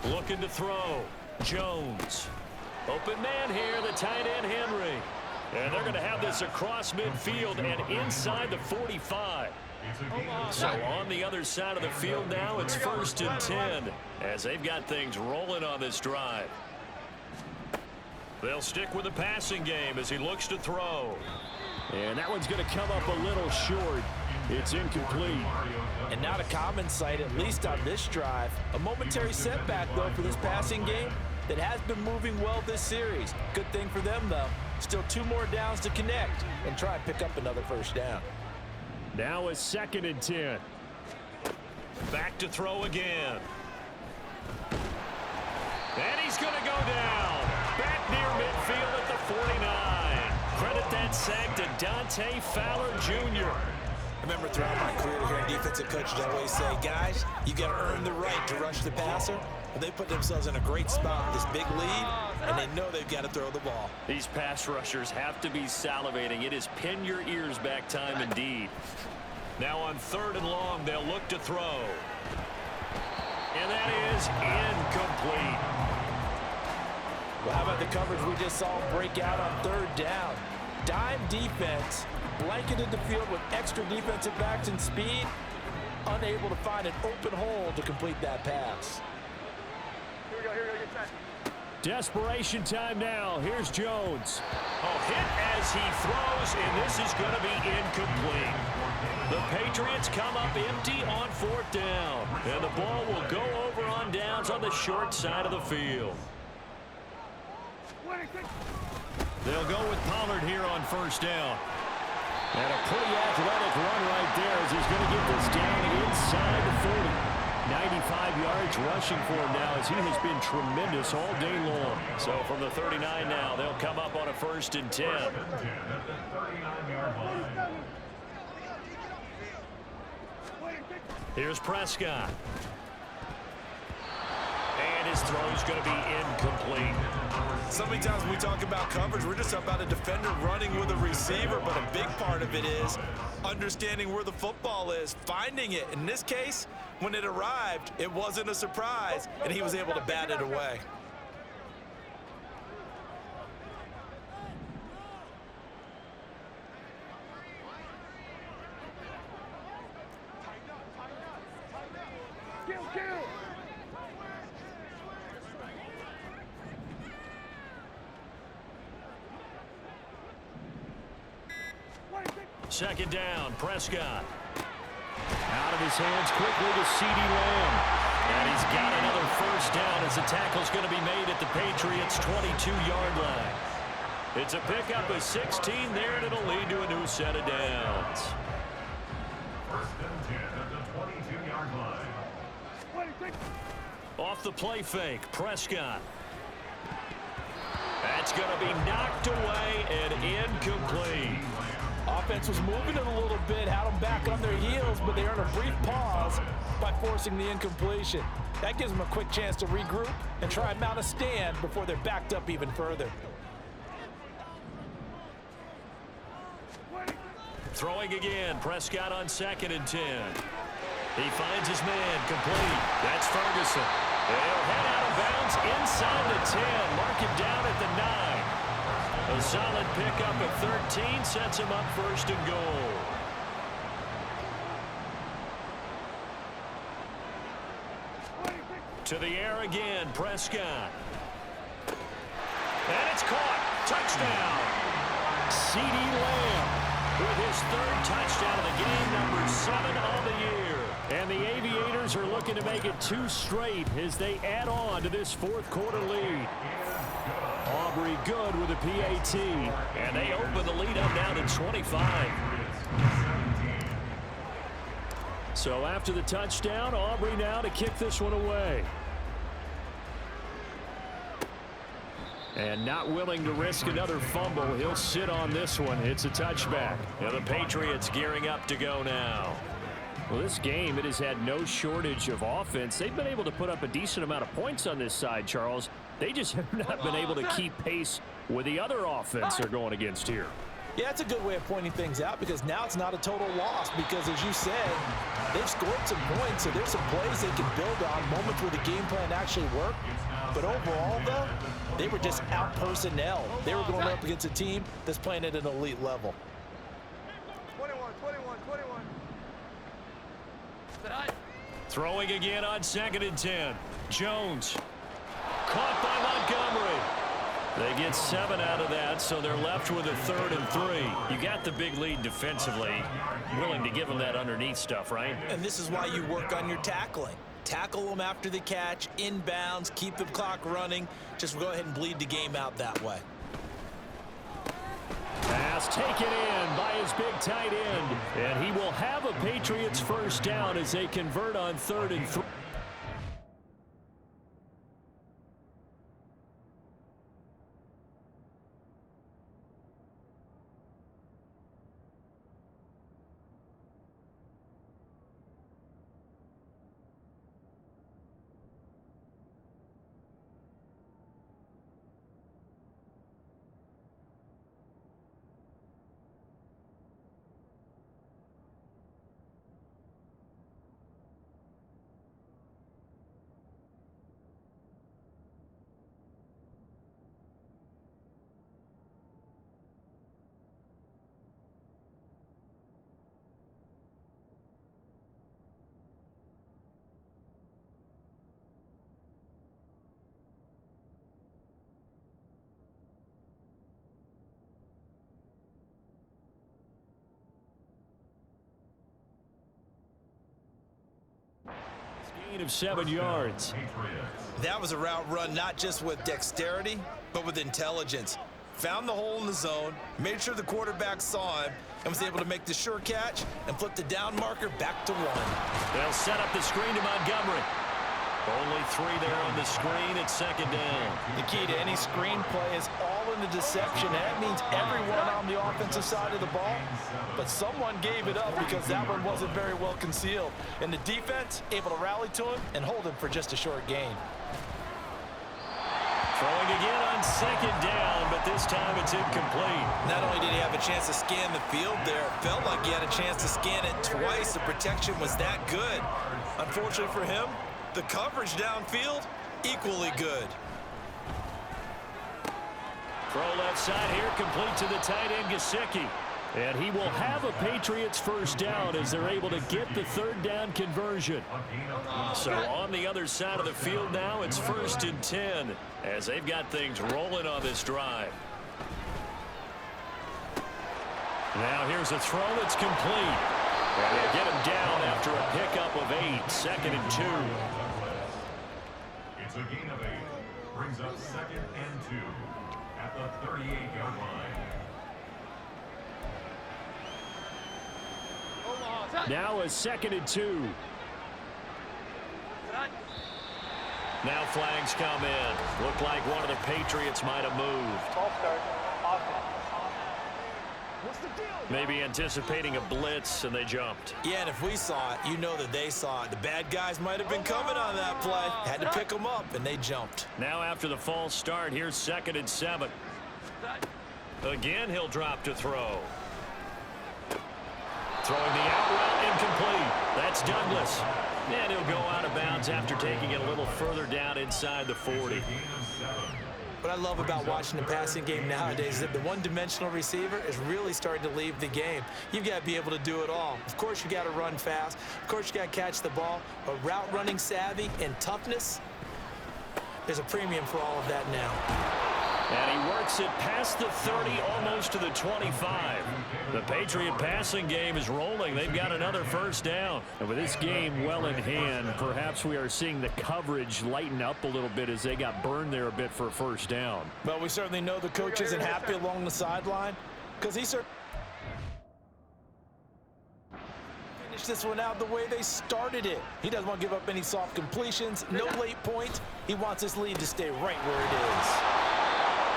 [SPEAKER 2] Looking to throw. Jones. Open man here, the tight end Henry. And they're going to have this across midfield and inside the 45. So on the other side of the field now, it's 1st and 10 as they've got things rolling on this drive. They'll stick with the passing game as he looks to throw. And that one's going to come up a little short. It's incomplete.
[SPEAKER 4] And not a common sight, at least on this drive. A momentary setback, though, for this passing game that has been moving well this series. Good thing for them, though. Still 2 more downs to connect and try and pick up another first down.
[SPEAKER 2] Now a 2nd and 10. Back to throw again. And he's going to go down. Back near midfield at the 49. Credit that sack to Dante Fowler Jr.
[SPEAKER 1] I remember throughout my career hearing defensive coaches always say, guys, you got to earn the right to rush the passer. But they put themselves in a great spot with this big lead, and they know they've got to throw the ball.
[SPEAKER 2] These pass rushers have to be salivating. It is pin your ears back time indeed. Now on 3rd and long, they'll look to throw. And that is incomplete.
[SPEAKER 4] Well, how about the coverage we just saw break out on 3rd down? Dime defense, blanketed the field with extra defensive backs and speed, unable to find an open hole to complete that pass.
[SPEAKER 5] Here we go, get that.
[SPEAKER 2] Desperation time now. Here's Jones. Oh, hit as he throws, and this is going to be incomplete. The Patriots come up empty on 4th down, and the ball will go over on downs on the short side of the field. They'll go with Pollard here on 1st down. And a pretty athletic run right there as he's going to get this down inside the 40. 95 yards rushing for him now as he has been tremendous all day long. So from the 39 now, they'll come up on a 1st and 10. Here's Prescott. And his throw is going to be incomplete.
[SPEAKER 1] So many times when we talk about coverage, we're just about a defender running with a receiver, but a big part of it is understanding where the football is, finding it. In this case, when it arrived, it wasn't a surprise, and he was able to bat it away.
[SPEAKER 2] Second down, Prescott. Out of his hands quickly to CeeDee Lamb. And he's got another 1st down as the tackle's going to be made at the Patriots' 22-yard line. It's a pickup of 16 there, and it'll lead to a new set of downs.
[SPEAKER 3] 1st and 10 at the 22-yard line.
[SPEAKER 2] Off the play fake, Prescott. That's going to be knocked away and incomplete.
[SPEAKER 4] Offense was moving it a little bit, had them back on their heels, but they earned a brief pause by forcing the incompletion. That gives them a quick chance to regroup and try and mount a stand before they're backed up even further.
[SPEAKER 2] Throwing again, Prescott on 2nd and 10. He finds his man, complete. That's Ferguson. They'll head out of bounds inside the 10. Mark him down at the 9. A solid pickup at 13 sets him up 1st and goal. To the air again, Prescott. And it's caught. Touchdown. CeeDee Lamb with his 3rd touchdown of the game, number 7 on the year. And the Aviators are looking to make it 2 straight as they add on to this 4th quarter lead. Aubrey good with a PAT. And they open the lead up now to 25. So after the touchdown, Aubrey now to kick this one away. And not willing to risk another fumble. He'll sit on this one. It's a touchback. And the Patriots gearing up to go now. Well, this game, it has had no shortage of offense. They've been able to put up a decent amount of points on this side, Charles. They just have not been able to keep pace with the other offense they're going against here.
[SPEAKER 4] Yeah, it's a good way of pointing things out because now it's not a total loss because, as you said, they've scored some points, so there's some plays they can build on, moments where the game plan actually worked. But overall, though, they were just out personnel. They were going up against a team that's playing at an elite level.
[SPEAKER 5] 21.
[SPEAKER 2] Throwing again on 2nd and 10. Jones. Caught by Montgomery. They get 7 out of that, so they're left with a 3rd and 3. You got the big lead defensively. Willing to give them that underneath stuff, right?
[SPEAKER 1] And this is why you work on your tackling. Tackle them after the catch, inbounds, keep the clock running. Just go ahead and bleed the game out that way.
[SPEAKER 2] Pass taken in by his big tight end. And he will have a Patriots 1st down as they convert on 3rd and 3. gain of 7 yards.
[SPEAKER 1] That was a route run not just with dexterity, but with intelligence. Found the hole in the zone, made sure the quarterback saw him, and was able to make the sure catch and flip the down marker back to 1.
[SPEAKER 2] They'll set up the screen to Montgomery. Only 3 there on the screen at 2nd down.
[SPEAKER 4] The key to any screen play is all in the deception. That means everyone on the offensive side of the ball, but someone gave it up because that one wasn't very well concealed. And the defense able to rally to him and hold him for just a short gain.
[SPEAKER 2] Throwing again on 2nd down, but this time it's incomplete.
[SPEAKER 1] Not only did he have a chance to scan the field there, it felt like he had a chance to scan it twice. The protection was that good. Unfortunately for him, the coverage downfield, equally good.
[SPEAKER 2] Throw left side here, complete to the tight end, Gesicki. And he will have a Patriots first down as they're able to get the 3rd down conversion. So on the other side of the field now, it's 1st and 10 as they've got things rolling on this drive. Now here's a throw that's complete. And they'll get him down after a pickup of 8, 2nd and 2.
[SPEAKER 3] It's a gain of 8. Brings up 2nd and 2 at the 38-yard line.
[SPEAKER 2] Now a 2nd and 2. Now flags come in. Looked like one of the Patriots might have moved.
[SPEAKER 7] Ball start. Offense.
[SPEAKER 2] Maybe anticipating a blitz, and they jumped.
[SPEAKER 1] Yeah, and if we saw it, you know that they saw it. The bad guys might have been coming on that play. Had to pick them up, and they jumped.
[SPEAKER 2] Now after the false start, here's 2nd and 7. Again, he'll drop to throw. Throwing the out route, incomplete. That's Douglas. And he'll go out of bounds after taking it a little further down inside the 40.
[SPEAKER 1] What I love about watching the passing game nowadays is that the one-dimensional receiver is really starting to leave the game. You've got to be able to do it all. Of course, you got to run fast. Of course, you got to catch the ball. But route running savvy and toughness, there's a premium for all of that now.
[SPEAKER 2] And he works it past the 30, almost to the 25. The Patriot passing game is rolling. They've got another first down. And with this game well in hand, perhaps we are seeing the coverage lighten up a little bit as they got burned there a bit for a first down.
[SPEAKER 4] Well, we certainly know the coach isn't happy along the sideline because he certainly finished this one out the way they started it. He doesn't want to give up any soft completions, no late points. He wants his lead to stay right where it is.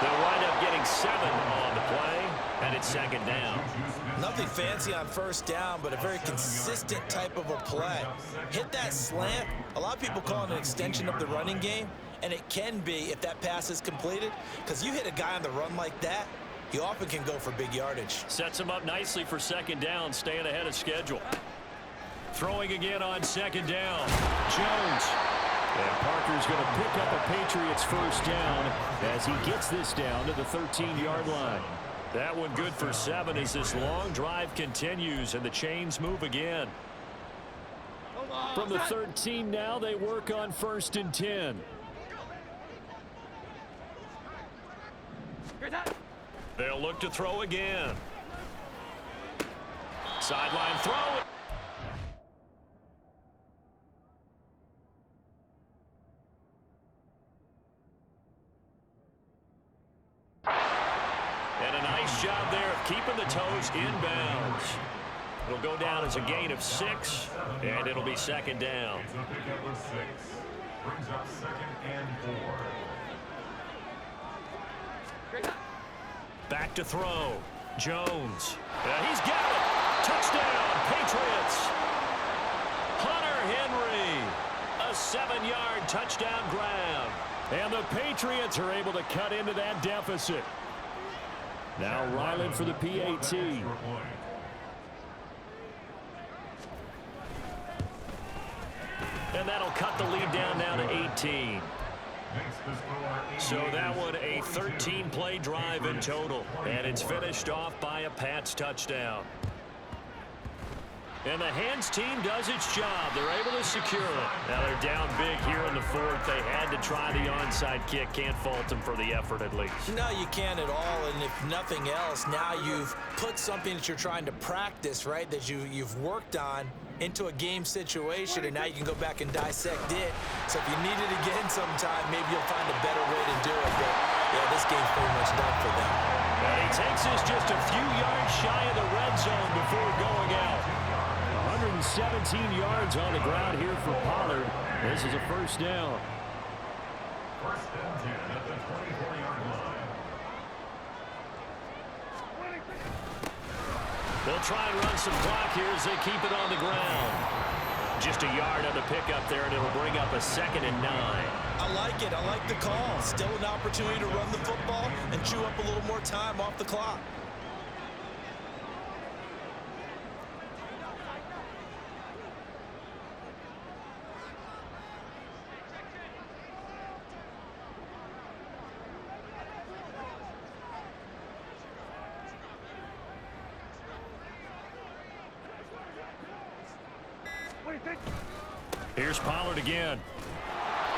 [SPEAKER 2] They'll wind up getting 7 on the play, and it's 2nd down.
[SPEAKER 1] Nothing fancy on first down, but a very consistent type of a play. Hit that slant. A lot of people call it an extension of the running game, and it can be if that pass is completed, because you hit a guy on the run like that, you often can go for big yardage.
[SPEAKER 2] Sets him up nicely for 2nd down, staying ahead of schedule. Throwing again on 2nd down. Jones. And Parker's going to pick up a Patriots first down as he gets this down to the 13-yard line. That one good for 7 as this long drive continues and the chains move again. From the 13 now, they work on 1st and 10. They'll look to throw again. Sideline throw. And a nice job there of keeping the toes inbounds. It'll go down as a gain of 6, and it'll be 2nd down.
[SPEAKER 3] It's a pickup of 6. Brings up 2nd and 4.
[SPEAKER 2] Back to throw. Jones. He's got it. Touchdown, Patriots. Hunter Henry. A 7-yard touchdown grab. And the Patriots are able to cut into that deficit. Now Ryland for the PAT. And that'll cut the lead down now to 18. So that one a 13-play drive in total. And it's finished off by a Pats touchdown. And the hands team does its job. They're able to secure it. Now they're down big here in the fourth. They had to try the onside kick. Can't fault them for the effort at least.
[SPEAKER 1] No, you can't at all. And if nothing else, now you've put something that you're trying to practice, right, that you've worked on into a game situation, and now you can go back and dissect it. So if you need it again sometime, maybe you'll find a better way to do it. But, yeah, this game's pretty much done for them.
[SPEAKER 2] And he takes us just a few yards shy of the red zone before going out. 117 yards on the ground here for Pollard. This is a first down.
[SPEAKER 3] First and 10 at the 24-yard line.
[SPEAKER 2] They'll try and run some clock here as they keep it on the ground. Just a yard on the pickup there, and it'll bring up a 2nd and 9.
[SPEAKER 1] I like it. I like the call. Still an opportunity to run the football and chew up a little more time off the clock.
[SPEAKER 2] Here's Pollard again.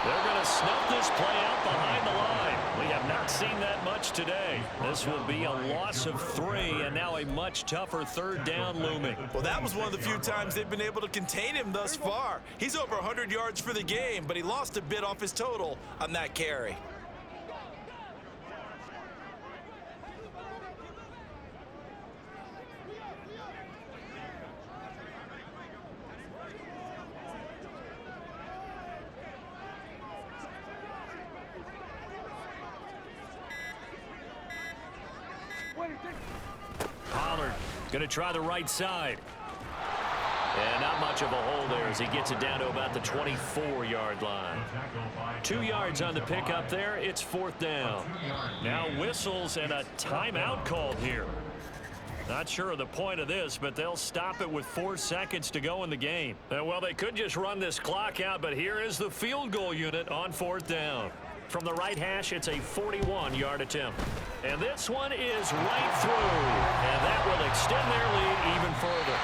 [SPEAKER 2] They're going to snuff this play out behind the line. We have not seen that much today. This will be a loss of 3, and now a much tougher 3rd down looming.
[SPEAKER 1] Well, that was one of the few times they've been able to contain him thus far. He's over 100 yards for the game, but he lost a bit off his total on that carry.
[SPEAKER 2] Pollard going to try the right side. And not much of a hole there as he gets it down to about the 24-yard line. 2 yards on the pickup there. It's 4th down. Now whistles and a timeout called here. Not sure of the point of this, but they'll stop it with 4 seconds to go in the game. Well, they could just run this clock out, but here is the field goal unit on 4th down. From the right hash, it's a 41-yard attempt. And this one is right through. And that will extend their lead even further.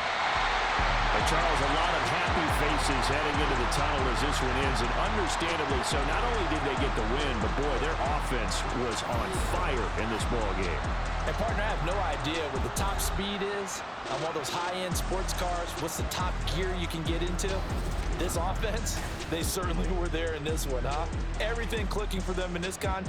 [SPEAKER 8] Charles, a lot of happy faces heading into the tunnel as this one ends, and understandably so. Not only did they get the win, but boy, their offense was on fire in this ball game.
[SPEAKER 4] And partner, I have no idea what the top speed is on one of those high-end sports cars. What's the top gear you can get into? This offense, they certainly were there in this one, huh? Everything clicking for them in this contest.